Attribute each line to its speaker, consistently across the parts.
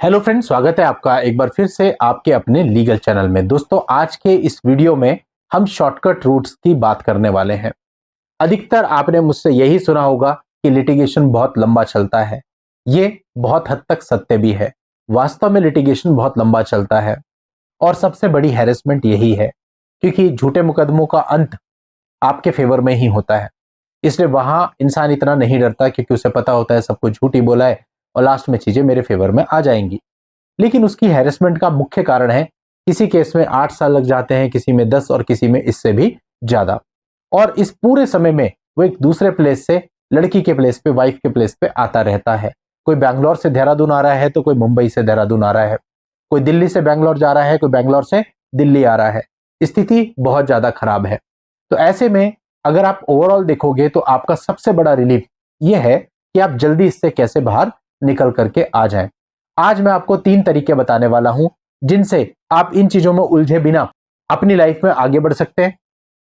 Speaker 1: Hello friends, स्वागत है आपका एक बार फिर से आपके अपने लीगल चैनल में। दोस्तों, आज के इस वीडियो में हम शॉर्टकट रूट्स की बात करने वाले हैं। अधिकतर आपने मुझसे यही सुना होगा कि लिटिगेशन बहुत लंबा चलता है। ये बहुत हद तक सत्य भी है। वास्तव में लिटिगेशन बहुत लंबा चलता है और सबसे बड़ी हैरेसमेंट यही है, क्योंकि झूठे मुकदमों का अंत आपके फेवर में ही होता है। इसलिए वहां इंसान इतना नहीं डरता, क्योंकि उसे पता होता है सब कुछ झूठ ही बोला है और लास्ट में चीजें मेरे फेवर में आ जाएंगी। लेकिन उसकी हैरेसमेंट का मुख्य कारण है, किसी केस में 8 साल लग जाते हैं, किसी में 10 और किसी में इससे भी ज्यादा। और इस पूरे समय में वो एक दूसरे प्लेस से लड़की के प्लेस पे, वाइफ के प्लेस पे आता रहता है। कोई बैंगलोर से देहरादून आ रहा है तो कोई मुंबई से देहरादून आ रहा है, कोई दिल्ली से बैंगलोर जा रहा है, कोई बैंगलोर से दिल्ली आ रहा है। स्थिति बहुत ज्यादा खराब है। तो ऐसे में अगर आप ओवरऑल देखोगे तो आपका सबसे बड़ा रिलीफ यह है कि आप जल्दी इससे कैसे बाहर निकल करके आ जाएं। आज मैं आपको 3 तरीके बताने वाला हूं जिनसे आप इन चीजों में उलझे बिना अपनी लाइफ में आगे बढ़ सकते हैं,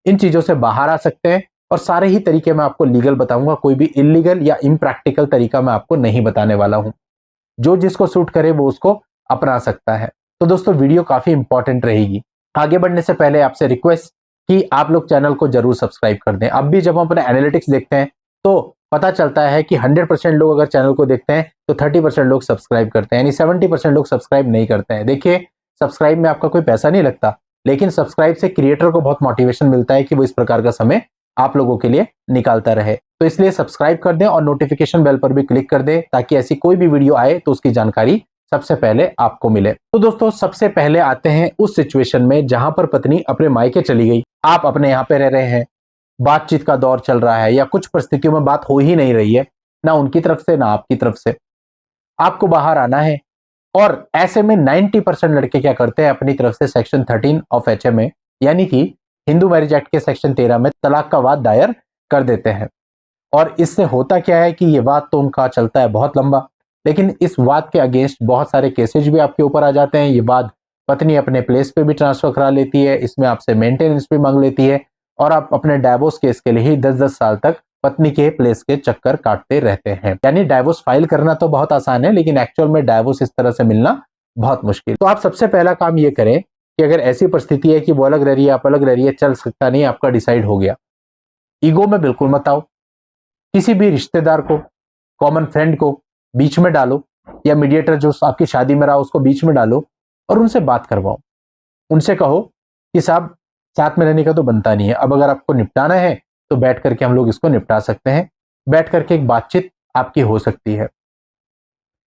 Speaker 1: इन चीजों से बाहर आ सकते हैं। और सारे ही तरीके मैं आपको लीगल बताऊंगा, कोई भी इलीगल या इम्प्रैक्टिकल तरीका मैं आपको नहीं बताने वाला हूं। जो जिसको सूट करे वो उसको अपना सकता है। तो दोस्तों, वीडियो काफी इंपॉर्टेंट रहेगी। आगे बढ़ने से पहले आपसे रिक्वेस्ट कि आप लोग चैनल को जरूर सब्सक्राइब कर दें। अब भी जब हम अपने एनालिटिक्स देखते हैं तो पता चलता है कि 100% लोग अगर चैनल को देखते हैं तो 30% लोग सब्सक्राइब करते हैं, यानी 70% लोग सब्सक्राइब नहीं करते हैं। देखिए, सब्सक्राइब में आपका कोई पैसा नहीं लगता, लेकिन सब्सक्राइब से क्रिएटर को बहुत मोटिवेशन मिलता है कि वो इस प्रकार का समय आप लोगों के लिए निकालता रहे। तो इसलिए सब्सक्राइब कर दें और नोटिफिकेशन बेल पर भी क्लिक कर दें, ताकि ऐसी कोई भी वीडियो आए तो उसकी जानकारी सबसे पहले आपको मिले। तो दोस्तों, सबसे पहले आते हैं उस सिचुएशन में जहां पर पत्नी अपने मायके चली गई, आप अपने यहाँ पे रह रहे हैं, बातचीत का दौर चल रहा है या कुछ परिस्थितियों में बात हो ही नहीं रही है, ना उनकी तरफ से ना आपकी तरफ से। आपको बाहर आना है और ऐसे में 90% लड़के क्या करते हैं, अपनी तरफ से सेक्शन 13 ऑफ HMA यानी कि हिंदू मैरिज एक्ट के सेक्शन 13 में तलाक का वाद दायर कर देते हैं। और इससे होता क्या है कि ये वाद तो उनका चलता है बहुत लंबा, लेकिन इस वाद के अगेंस्ट बहुत सारे केसेज भी आपके ऊपर आ जाते हैं। ये वाद पत्नी अपने प्लेस पे भी ट्रांसफर करा लेती है, इसमें आपसे मेंटेनेंस भी मांग लेती है और आप अपने डाइवोर्स केस के लिए ही 10-10 साल तक पत्नी के प्लेस के चक्कर काटते रहते हैं। यानी डाइवोर्स फाइल करना तो बहुत आसान है, लेकिन एक्चुअल में डाइवोर्स इस तरह से मिलना बहुत मुश्किल। तो आप सबसे पहला काम ये करें कि अगर ऐसी परिस्थिति है कि वो अलग रह रही है, आप अलग रह रही है, चल सकता नहीं, आपका डिसाइड हो गया, ईगो में बिल्कुल मत आओ। किसी भी रिश्तेदार को, कॉमन फ्रेंड को बीच में डालो, या मीडिएटर जो आपकी शादी में रहा उसको बीच में डालो और उनसे बात करवाओ। उनसे कहो कि साहब, साथ में रहने का तो बनता नहीं है, अब अगर आपको निपटाना है तो बैठ करके हम लोग इसको निपटा सकते हैं। बैठ करके एक बातचीत आपकी हो सकती है।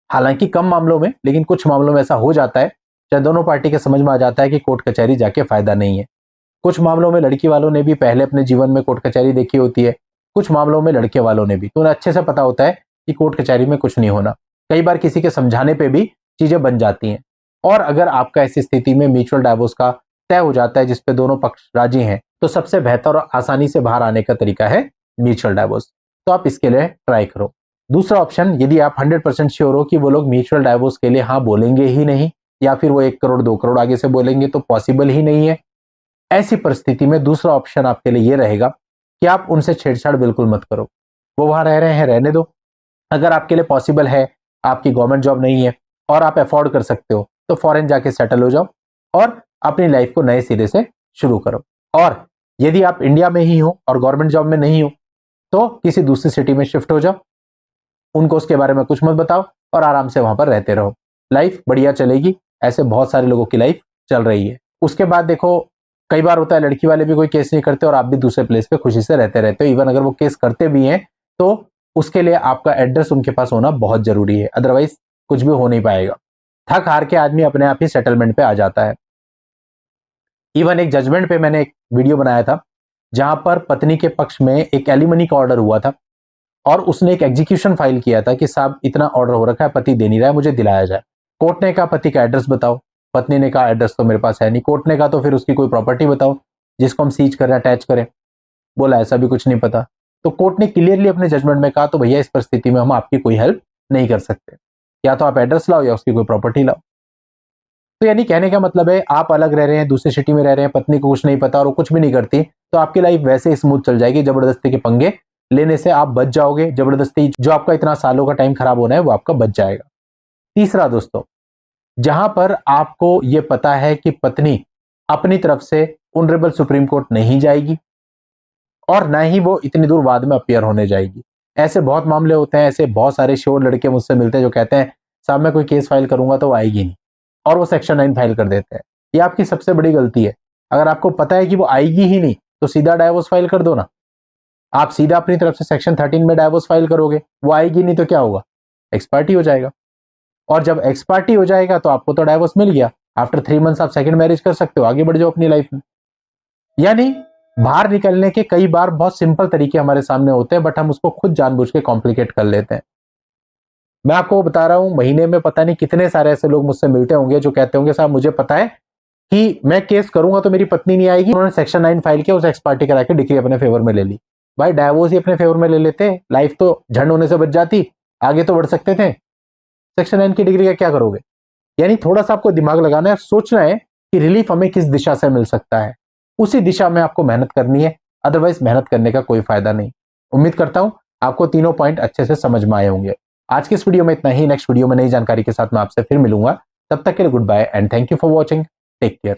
Speaker 1: हालांकि कम मामलों में, लेकिन कुछ मामलों में ऐसा हो जाता है चाहे दोनों पार्टी के समझ में आ जाता है कि कोर्ट कचहरी जाके फायदा नहीं है। कुछ मामलों में लड़की वालों ने भी पहले अपने जीवन में कोर्ट कचहरी देखी होती है, कुछ मामलों में लड़के वालों ने भी, तो उन्हें अच्छे से पता होता है कि कोर्ट कचहरी में कुछ नहीं होना। कई बार किसी के समझाने पे भी चीजें बन जाती हैं। और अगर आपका ऐसी स्थिति में म्यूचुअल डाइवोर्स का तय हो जाता है जिसपे दोनों पक्ष राजी हैं, तो सबसे बेहतर और आसानी से बाहर आने का तरीका है म्यूचुअल डाइवोर्स। तो आप इसके लिए ट्राई करो। दूसरा ऑप्शन, यदि आप 100% श्योर हो कि वो लोग म्यूचुअल डाइवोर्स के लिए हाँ बोलेंगे ही नहीं, या फिर वो 1 करोड़ 2 करोड़ आगे से बोलेंगे तो पॉसिबल ही नहीं है, ऐसी परिस्थिति में दूसरा ऑप्शन आपके लिए ये रहेगा कि आप उनसे छेड़छाड़ बिल्कुल मत करो। वो वहां रह रहे हैं, रहने दो। अगर आपके लिए पॉसिबल है, आपकी गवर्नमेंट जॉब नहीं है और आप अफोर्ड कर सकते हो, तो फॉरेन जाके सेटल हो जाओ और अपनी लाइफ को नए सिरे से शुरू करो। और यदि आप इंडिया में ही हो और गवर्नमेंट जॉब में नहीं हो, तो किसी दूसरी सिटी में शिफ्ट हो जाओ। उनको उसके बारे में कुछ मत बताओ और आराम से वहां पर रहते रहो। लाइफ बढ़िया चलेगी। ऐसे बहुत सारे लोगों की लाइफ चल रही है। उसके बाद देखो, कई बार होता है लड़की वाले भी कोई केस नहीं करते और आप भी दूसरे प्लेस पे खुशी से रहते रहते हो। इवन अगर वो केस करते भी हैं तो उसके लिए आपका एड्रेस उनके पास होना बहुत जरूरी है, अदरवाइज कुछ भी हो नहीं पाएगा। थक हार के आदमी अपने आप ही सेटलमेंट पे आ जाता है। इवन एक जजमेंट पे मैंने एक वीडियो बनाया था जहां पर पत्नी के पक्ष में एक एलिमनी का ऑर्डर हुआ था और उसने एक एग्जीक्यूशन फाइल किया था कि साहब, इतना ऑर्डर हो रखा है, पति दे नहीं रहा है, मुझे दिलाया जाए। कोर्ट ने कहा पति का एड्रेस बताओ। पत्नी ने कहा एड्रेस तो मेरे पास है नहीं। कोर्ट ने कहा तो फिर उसकी कोई प्रॉपर्टी बताओ जिसको हम सीज करें, अटैच करें। बोला ऐसा भी कुछ नहीं पता। तो कोर्ट ने क्लियरली अपने जजमेंट में कहा तो भैया, इस परिस्थिति में हम आपकी कोई हेल्प नहीं कर सकते, या तो आप एड्रेस लाओ या उसकी कोई प्रॉपर्टी लाओ। तो यानी कहने का मतलब है, आप अलग रह रहे हैं, दूसरी सिटी में रह रहे हैं, पत्नी को कुछ नहीं पता और वो कुछ भी नहीं करती, तो आपकी लाइफ वैसे ही स्मूथ चल जाएगी। जबरदस्ती के पंगे लेने से आप बच जाओगे। जबरदस्ती जो आपका इतना सालों का टाइम खराब होना है वो आपका बच जाएगा। तीसरा दोस्तों, जहां पर आपको यह पता है कि पत्नी अपनी तरफ से ऑनरेबल सुप्रीम कोर्ट नहीं जाएगी और ना ही वो इतनी दूर बाद में अपियर होने जाएगी। ऐसे बहुत मामले होते हैं, ऐसे बहुत सारे श्योर लड़के मुझसे मिलते हैं जो कहते हैं साहब मैं कोई केस फाइल करूंगा तो वो आएगी नहीं, और वो सेक्शन 9 फाइल कर देते हैं। ये आपकी सबसे बड़ी गलती है। अगर आपको पता है कि वो आएगी ही नहीं तो सीधा डाइवोर्स फाइल कर दो ना। आप सीधा अपनी तरफ से सेक्शन 13 में डाइवोर्स फाइल करोगे, वो आएगी नहीं तो क्या होगा, एक्सपार्टी हो जाएगा। और जब एक्सपार्टी हो जाएगा तो आपको तो डाइवोर्स मिल गया, आफ्टर 3 मंथ्स आप सेकंड मैरिज कर सकते हो, आगे बढ़ जाओ अपनी लाइफ में। यानी बाहर निकलने के कई बार बहुत सिंपल तरीके हमारे सामने होते हैं, बट हम उसको खुद जानबूझ के कॉम्प्लिकेट कर लेते हैं। मैं आपको बता रहा हूं, महीने में पता नहीं कितने सारे ऐसे लोग मुझसे मिलते होंगे जो कहते होंगे साहब मुझे पता है कि मैं केस करूंगा तो मेरी पत्नी नहीं आएगी, उन्होंने सेक्शन 9 फाइल किया, उसे एक्सपार्टी करा के डिग्री अपने फेवर में ले ली। भाई डाइवोर्स ही अपने फेवर में ले लेते, लाइफ तो झंड होने से बच जाती, आगे तो बढ़ सकते थे। सेक्शन 9 की डिग्री का क्या करोगे? यानी थोड़ा सा आपको दिमाग लगाना है, सोचना है कि रिलीफ हमें किस दिशा से मिल सकता है, उसी दिशा में आपको मेहनत करनी है, अदरवाइज मेहनत करने का कोई फायदा नहीं। उम्मीद करता हूं आपको तीनों पॉइंट अच्छे से समझ में आए होंगे। आज की इस वीडियो में इतना ही। नेक्स्ट वीडियो में नई जानकारी के साथ मैं आपसे फिर मिलूंगा। तब तक के लिए good bye and thank you for watching. Take care.